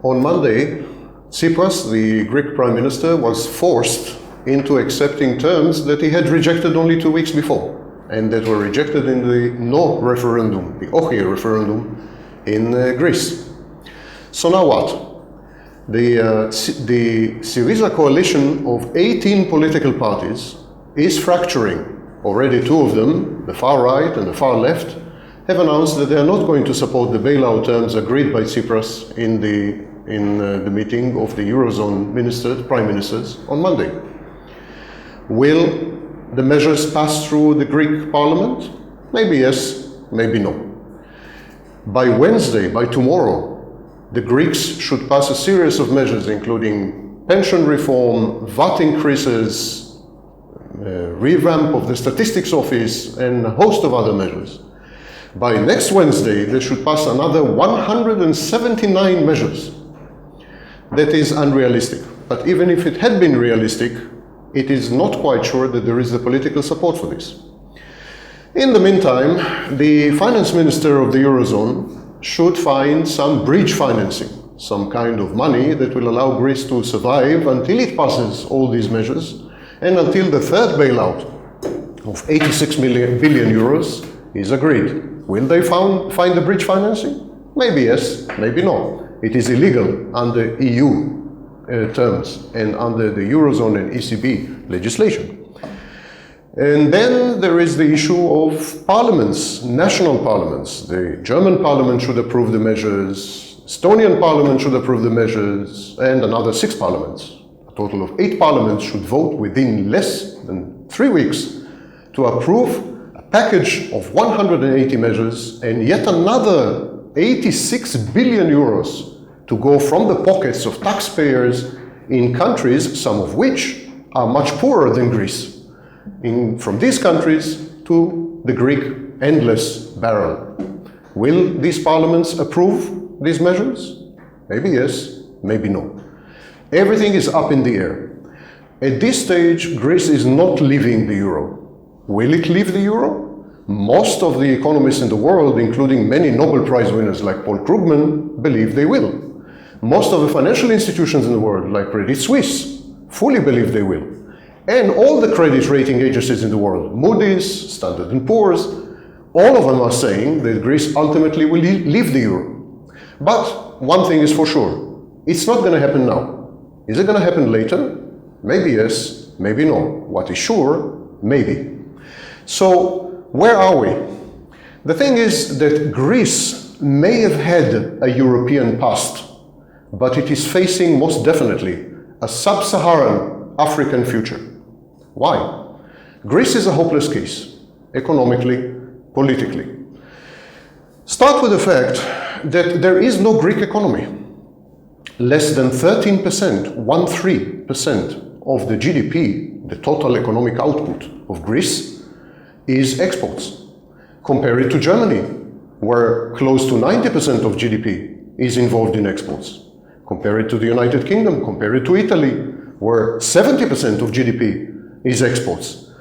On Monday, Tsipras, the Greek Prime Minister, was forced into accepting terms that he had rejected only 2 weeks before, and that were rejected in the no referendum, the Ochi referendum in Greece. So now what? The Syriza coalition of 18 political parties is fracturing. Already 2 of them, the far right and the far left, have announced that they are not going to support the bailout terms agreed by Tsipras in the meeting of the Eurozone prime ministers on Monday. Will the measures pass through the Greek parliament? Maybe yes, maybe no. By Wednesday, by tomorrow, the Greeks should pass a series of measures including pension reform, VAT increases, revamp of the statistics office, and a host of other measures. By next Wednesday, they should pass another 179 measures. That is unrealistic. But even if it had been realistic, it is not quite sure that there is the political support for this. In the meantime, the finance minister of the Eurozone should find some bridge financing, some kind of money that will allow Greece to survive until it passes all these measures and until the third bailout of 86 billion euros is agreed. Will they find the bridge financing? Maybe yes, maybe no. It is illegal under EU terms and under the Eurozone and ECB legislation. And then there is the issue of parliaments, national parliaments. The German parliament should approve the measures, Estonian parliament should approve the measures, and another 6 parliaments. A total of 8 parliaments should vote within less than 3 weeks to approve a package of 180 measures and yet another 86 billion euros to go from the pockets of taxpayers in countries, some of which are much poorer than Greece. From these countries to the Greek endless barrel. Will these parliaments approve these measures? Maybe yes, maybe no. Everything is up in the air. At this stage, Greece is not leaving the euro. Will it leave the euro? Most of the economists in the world, including many Nobel Prize winners like Paul Krugman, believe they will. Most of the financial institutions in the world, like Credit Suisse, fully believe they will. And all the credit rating agencies in the world, Moody's, Standard & Poor's, all of them are saying that Greece ultimately will leave the euro. But one thing is for sure, it's not going to happen now. Is it going to happen later? Maybe yes, maybe no. What is sure? Maybe. So where are we? The thing is that Greece may have had a European past, but it is facing most definitely a sub-Saharan African future. Why? Greece is a hopeless case, economically, politically. Start with the fact that there is no Greek economy. Less than 13%, 13% of the GDP, the total economic output of Greece, is exports. Compare it to Germany, where close to 90% of GDP is involved in exports. Compare it to the United Kingdom, compare it to Italy, where 70% of GDP is exports.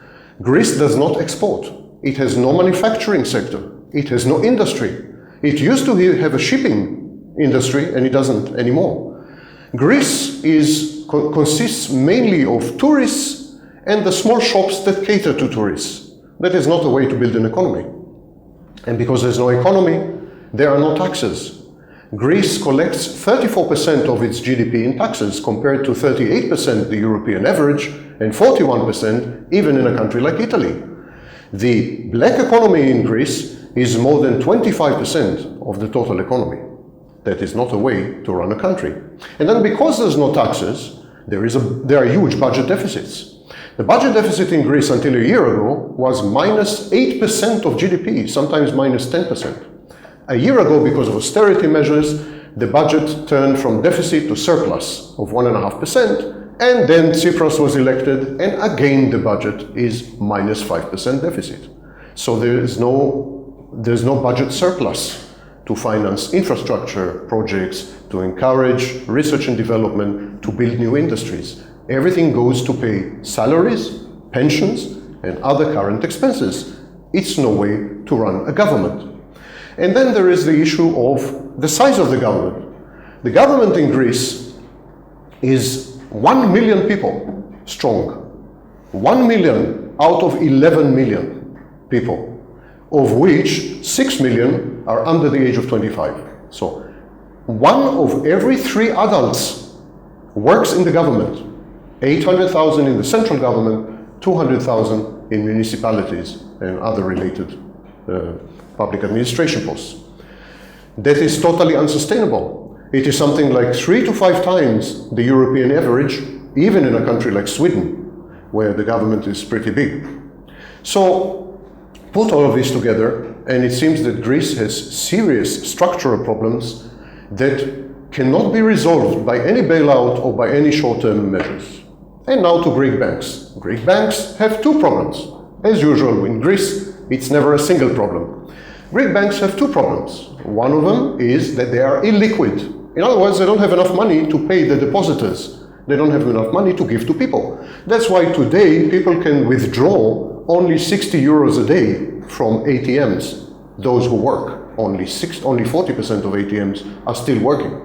Greece does not export. It has no manufacturing sector. It has no industry. It used to have a shipping industry and it doesn't anymore. Greece consists mainly of tourists and the small shops that cater to tourists. That is not a way to build an economy. And because there's no economy, there are no taxes. Greece collects 34% of its GDP in taxes compared to 38% the European average and 41% even in a country like Italy. The black economy in Greece is more than 25% of the total economy. That is not a way to run a country. And then because there's no taxes, there are huge budget deficits. The budget deficit in Greece until a year ago was minus 8% of GDP, sometimes minus 10%. A year ago, because of austerity measures, the budget turned from deficit to surplus of 1.5%, and then Tsipras was elected, and again the budget is minus 5% deficit. So there's no budget surplus to finance infrastructure projects, to encourage research and development, to build new industries. Everything goes to pay salaries, pensions, and other current expenses. It's no way to run a government. And then there is the issue of the size of the government. The government in Greece is 1 million people strong. 1 million out of 11 million people, of which 6 million are under the age of 25. So 1 of every 3 adults works in the government. 800,000 in the central government, 200,000 in municipalities and other related public administration posts. That is totally unsustainable. It is something like 3 to 5 times the European average, even in a country like Sweden, where the government is pretty big. So put all of this together, and it seems that Greece has serious structural problems that cannot be resolved by any bailout or by any short-term measures. And now to Greek banks. Greek banks have 2 problems. As usual in Greece, it's never a single problem. Greek banks have 2 problems. One of them is that they are illiquid. In other words, they don't have enough money to pay the depositors. They don't have enough money to give to people. That's why today people can withdraw only 60 euros a day from ATMs. Those who work, only 40% of ATMs are still working.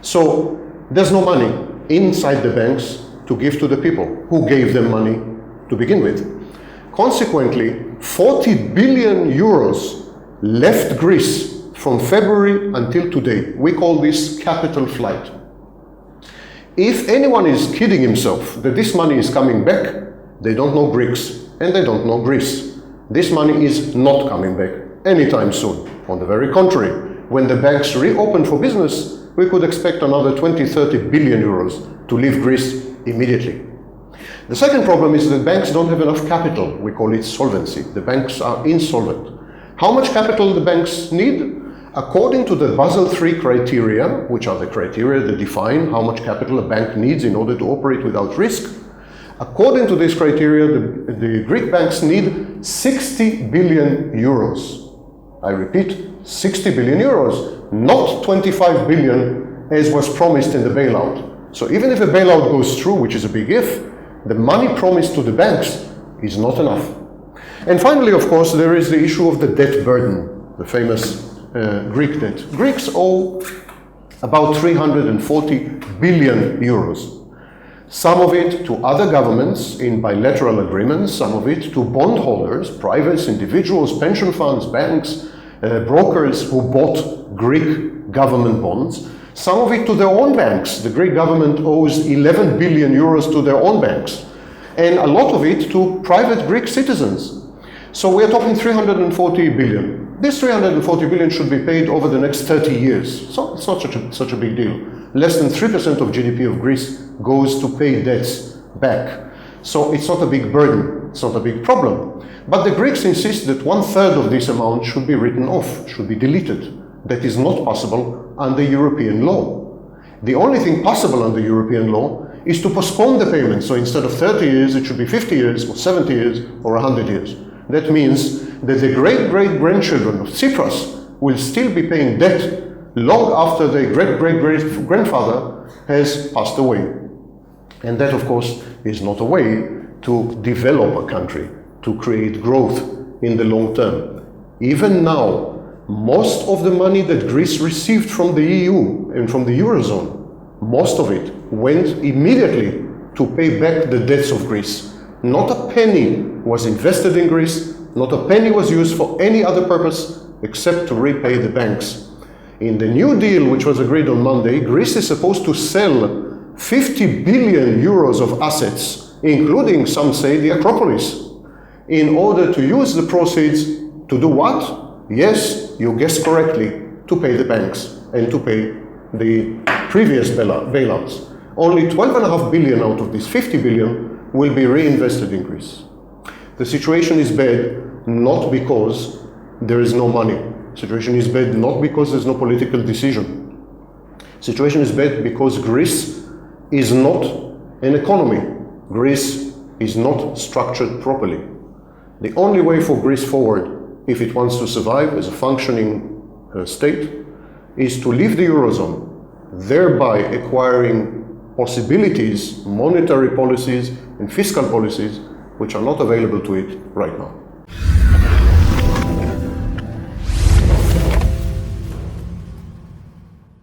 So there's no money inside the banks to give to the people who gave them money to begin with. Consequently, 40 billion euros left Greece from February until today. We call this capital flight. If anyone is kidding himself that this money is coming back, they don't know Greeks and they don't know Greece. This money is not coming back anytime soon. On the very contrary, when the banks reopen for business, we could expect another 20-30 billion euros to leave Greece immediately. The second problem is that banks don't have enough capital. We call it solvency. The banks are insolvent. How much capital the banks need? According to the Basel III criteria, which are the criteria that define how much capital a bank needs in order to operate without risk, according to this criteria, the Greek banks need 60 billion euros. I repeat, 60 billion euros, not 25 billion as was promised in the bailout. So even if a bailout goes through, which is a big if, the money promised to the banks is not enough. And finally, of course, there is the issue of the debt burden, the famous Greek debt. Greeks owe about 340 billion euros. Some of it to other governments in bilateral agreements, some of it to bondholders, privates, individuals, pension funds, banks, brokers who bought Greek government bonds. Some of it to their own banks. The Greek government owes 11 billion euros to their own banks. And a lot of it to private Greek citizens. So we're talking 340 billion. This 340 billion should be paid over the next 30 years. So it's not such a big deal. Less than 3% of GDP of Greece goes to pay debts back. So it's not a big burden, it's not a big problem. But the Greeks insist that 1/3 of this amount should be written off, should be deleted. That is not possible under European law. The only thing possible under European law is to postpone the payment. So instead of 30 years, it should be 50 years or 70 years or 100 years. That means that the great-great-grandchildren of Tsipras will still be paying debt long after their great-great-grandfather has passed away. And that, of course, is not a way to develop a country, to create growth in the long term. Even now, most of the money that Greece received from the EU and from the Eurozone, most of it went immediately to pay back the debts of Greece. Not a penny was invested in Greece, not a penny was used for any other purpose except to repay the banks. In the new deal, which was agreed on Monday, Greece is supposed to sell 50 billion euros of assets, including, some say, the Acropolis, in order to use the proceeds to do what? Yes, you guessed correctly, to pay the banks and to pay the previous bailouts. Only 12.5 billion out of this 50 billion will be reinvested in Greece. The situation is bad not because there is no money. The situation is bad not because there's no political decision. The situation is bad because Greece is not an economy. Greece is not structured properly. The only way for Greece forward, if it wants to survive as a functioning state, is to leave the Eurozone, thereby acquiring possibilities, monetary policies and fiscal policies, which are not available to it right now.